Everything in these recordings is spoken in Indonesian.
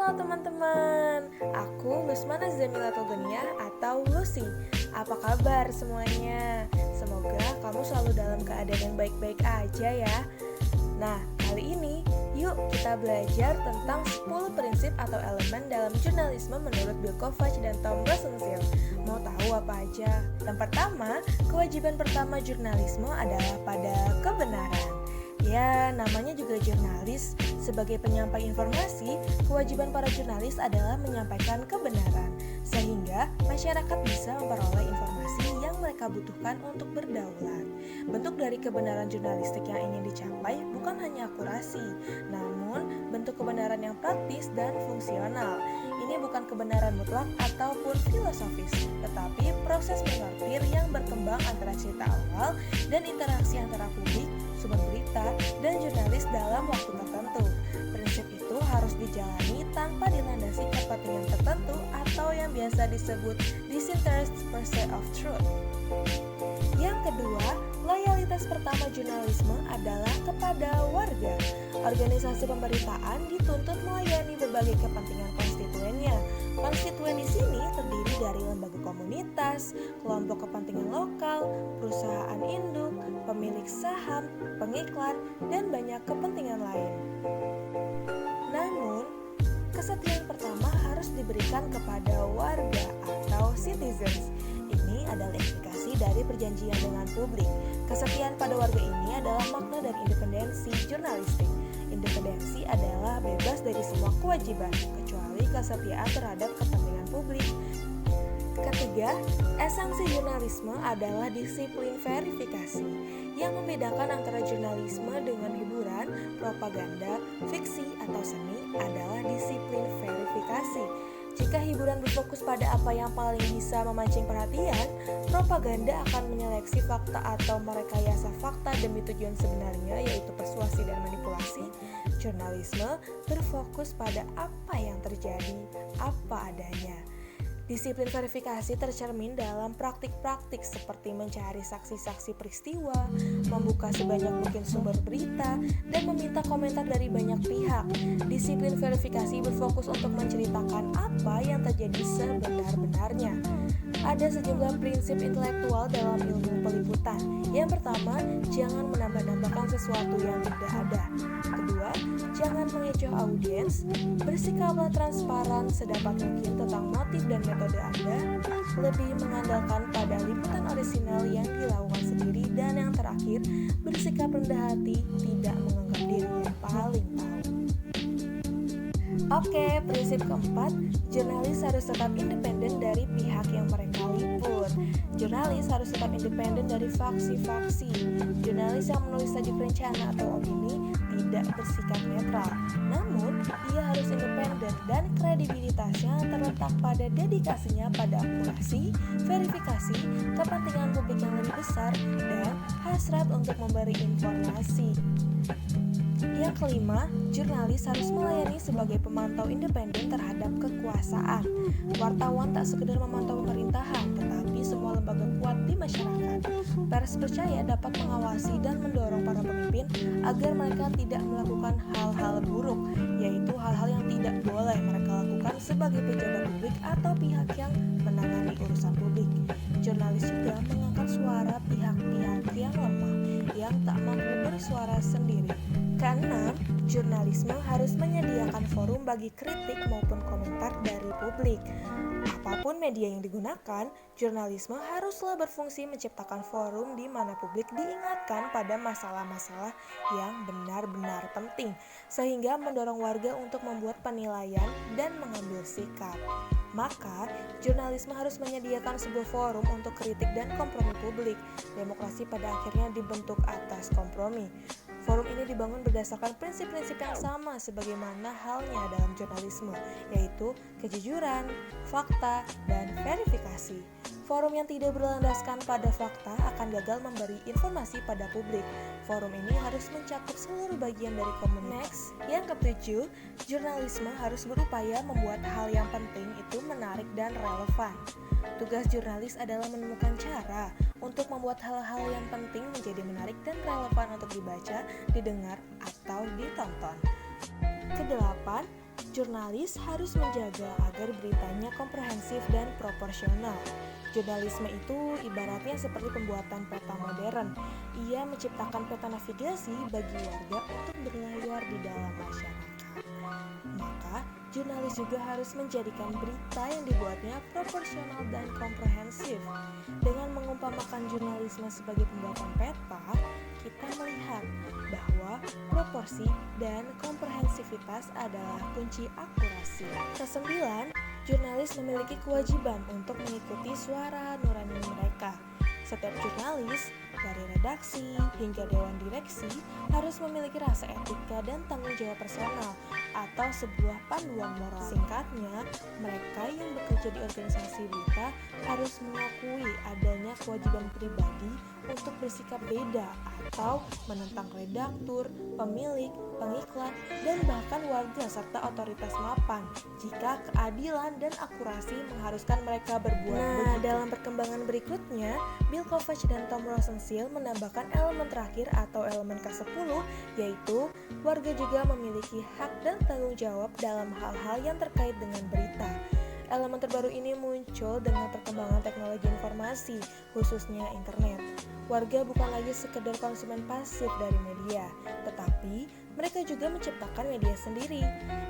Halo teman-teman, aku Lusmana Zamila Togenia atau Lucy. Apa kabar semuanya? Semoga kamu selalu dalam keadaan yang baik-baik aja ya. Nah, kali ini yuk kita belajar tentang 10 prinsip atau elemen dalam jurnalisme menurut Bill Kovach dan Tom Rosenstiel. Mau tahu apa aja? Yang pertama, kewajiban pertama jurnalisme adalah pada kebenaran. Ya, namanya juga jurnalis. Sebagai penyampai informasi, kewajiban para jurnalis adalah menyampaikan kebenaran, sehingga masyarakat bisa memperoleh informasi yang mereka butuhkan untuk berdaulat. Bentuk dari kebenaran jurnalistik yang ingin dicapai bukan hanya akurasi, namun bentuk kebenaran yang praktis dan fungsional. Ini bukan kebenaran mutlak ataupun filosofis, tetapi proses menyortir yang berkembang antara cerita awal dan interaksi antara publik, sumber berita, dan jurnalis dalam waktu tertentu. Prinsip itu harus dijalani tanpa dilandasi kepentingan tertentu atau yang biasa disebut disinterested pursuit of truth. Yang kedua, loyalitas pertama jurnalisme adalah kepada warga. Organisasi pemberitaan dituntut melayani berbagai kepentingan konstituennya. Konstituen di sini terdiri dari lembaga komunitas, kelompok kepentingan lokal, perusahaan induk, pemilik saham, pengiklan, dan banyak kepentingan lain. Namun, kesetiaan pertama harus diberikan kepada warga atau citizens. Ini adalah implikasi dari perjanjian dengan publik. Kesetiaan pada warga ini adalah makna dari independensi jurnalistik. Independensi adalah bebas dari semua kewajiban, kecuali kesetiaan terhadap kepentingan publik. Ketiga, esensi jurnalisme adalah disiplin verifikasi. Yang membedakan antara jurnalisme dengan hiburan, propaganda, fiksi, atau seni adalah disiplin verifikasi. Jika hiburan berfokus pada apa yang paling bisa memancing perhatian, propaganda akan menyeleksi fakta atau merekayasa fakta demi tujuan sebenarnya, yaitu persuasi dan manipulasi. Jurnalisme berfokus pada apa yang terjadi, apa adanya. Disiplin verifikasi tercermin dalam praktik-praktik seperti mencari saksi-saksi peristiwa, membuka sebanyak mungkin sumber berita, dan meminta komentar dari banyak pihak. Disiplin verifikasi berfokus untuk menceritakan apa yang terjadi sebenar-benarnya. Ada sejumlah prinsip intelektual dalam ilmu peliputan. Yang pertama, jangan menambah-nambahkan sesuatu yang tidak ada. Kedua, jangan mengecoh audiens. Bersikaplah transparan sedapat mungkin tentang motif dan metode Anda. Lebih mengandalkan pada liputan orisinal yang dilakukan sendiri. Dan yang terakhir, bersikap rendah hati, tidak menganggap diri yang paling tahu. Oke, prinsip keempat, jurnalis harus tetap independen dari pihak yang mereka liput. Jurnalis harus tetap independen dari faksi-faksi. Jurnalis yang menulis saja rencana atau opini tidak bersikap netral. Namun, ia harus independen dan kredibilitasnya terletak pada dedikasinya pada akurasi, verifikasi, kepentingan publik yang lebih besar, dan hasrat untuk memberi informasi. Yang kelima, jurnalis harus melayani sebagai pemantau independen terhadap kekuasaan. Wartawan tak sekedar memantau pemerintahan, tetapi semua lembaga kuat di masyarakat. Pers percaya dapat mengawasi dan mendorong para pemimpin agar mereka tidak melakukan hal-hal buruk, yaitu hal-hal yang tidak boleh mereka lakukan sebagai pejabat publik atau pihak yang menangani urusan publik. Jurnalis juga mengangkat suara pihak-pihak yang lemah, yang tak mampu bersuara sendiri. Keenam, jurnalisme harus menyediakan forum bagi kritik maupun komentar dari publik. Apapun media yang digunakan, jurnalisme haruslah berfungsi menciptakan forum di mana publik diingatkan pada masalah-masalah yang benar-benar penting, sehingga mendorong warga untuk membuat penilaian dan mengambil sikap. Maka, jurnalisme harus menyediakan sebuah forum untuk kritik dan kompromi publik. Demokrasi pada akhirnya dibentuk atas kompromi. Forum ini dibangun berdasarkan prinsip-prinsip yang sama sebagaimana halnya dalam jurnalisme, yaitu kejujuran, fakta, dan verifikasi. Forum yang tidak berlandaskan pada fakta akan gagal memberi informasi pada publik. Forum ini harus mencakup seluruh bagian dari komunitas. Yang ketujuh, jurnalisme harus berupaya membuat hal yang penting itu menarik dan relevan. Tugas jurnalis adalah menemukan cara untuk membuat hal-hal yang penting menjadi menarik dan relevan untuk dibaca, didengar, atau ditonton. Kedelapan, Jurnalis harus menjaga agar beritanya komprehensif dan proporsional. Jurnalisme itu ibaratnya seperti pembuatan peta modern. Ia menciptakan peta navigasi bagi warga untuk berlayar di dalam masyarakat. Maka, jurnalis juga harus menjadikan berita yang dibuatnya proporsional dan komprehensif. Dengan mengumpamakan jurnalisme sebagai pembuatan peta, kita melihat bahwa proporsi dan komprehensivitas adalah kunci akurasi. Kesembilan, jurnalis memiliki kewajiban untuk mengikuti suara nurani mereka. Setiap jurnalis, dari redaksi hingga dewan direksi, harus memiliki rasa etika dan tanggung jawab personal atau sebuah panduan moral. Singkatnya, mereka yang bekerja di organisasi berita harus mengakui adanya kewajiban pribadi untuk bersikap beda atau menentang redaktur, pemilik, pengiklan, dan bahkan warga serta otoritas mapan jika keadilan dan akurasi mengharuskan mereka berbuat begitu. Dalam perkembangan berikutnya, Bill Kovac dan Tom Rosenstiel menambahkan elemen terakhir atau elemen ke-10, yaitu warga juga memiliki hak dan tanggung jawab dalam hal-hal yang terkait dengan berita. Elemen terbaru ini muncul dengan perkembangan teknologi informasi, khususnya internet. Warga bukan lagi sekedar konsumen pasif dari media, tetapi mereka juga menciptakan media sendiri.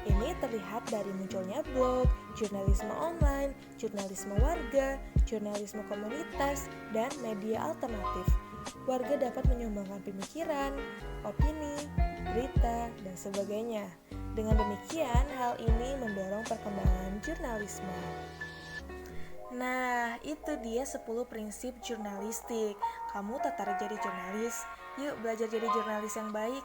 Ini terlihat dari munculnya blog, jurnalisme online, jurnalisme warga, jurnalisme komunitas, dan media alternatif. Warga dapat menyumbangkan pemikiran, opini, berita, dan sebagainya. Dengan demikian, hal ini mendorong perkembangan jurnalisme. Nah, itu dia 10 prinsip jurnalistik. Kamu tertarik jadi jurnalis? Yuk belajar jadi jurnalis yang baik.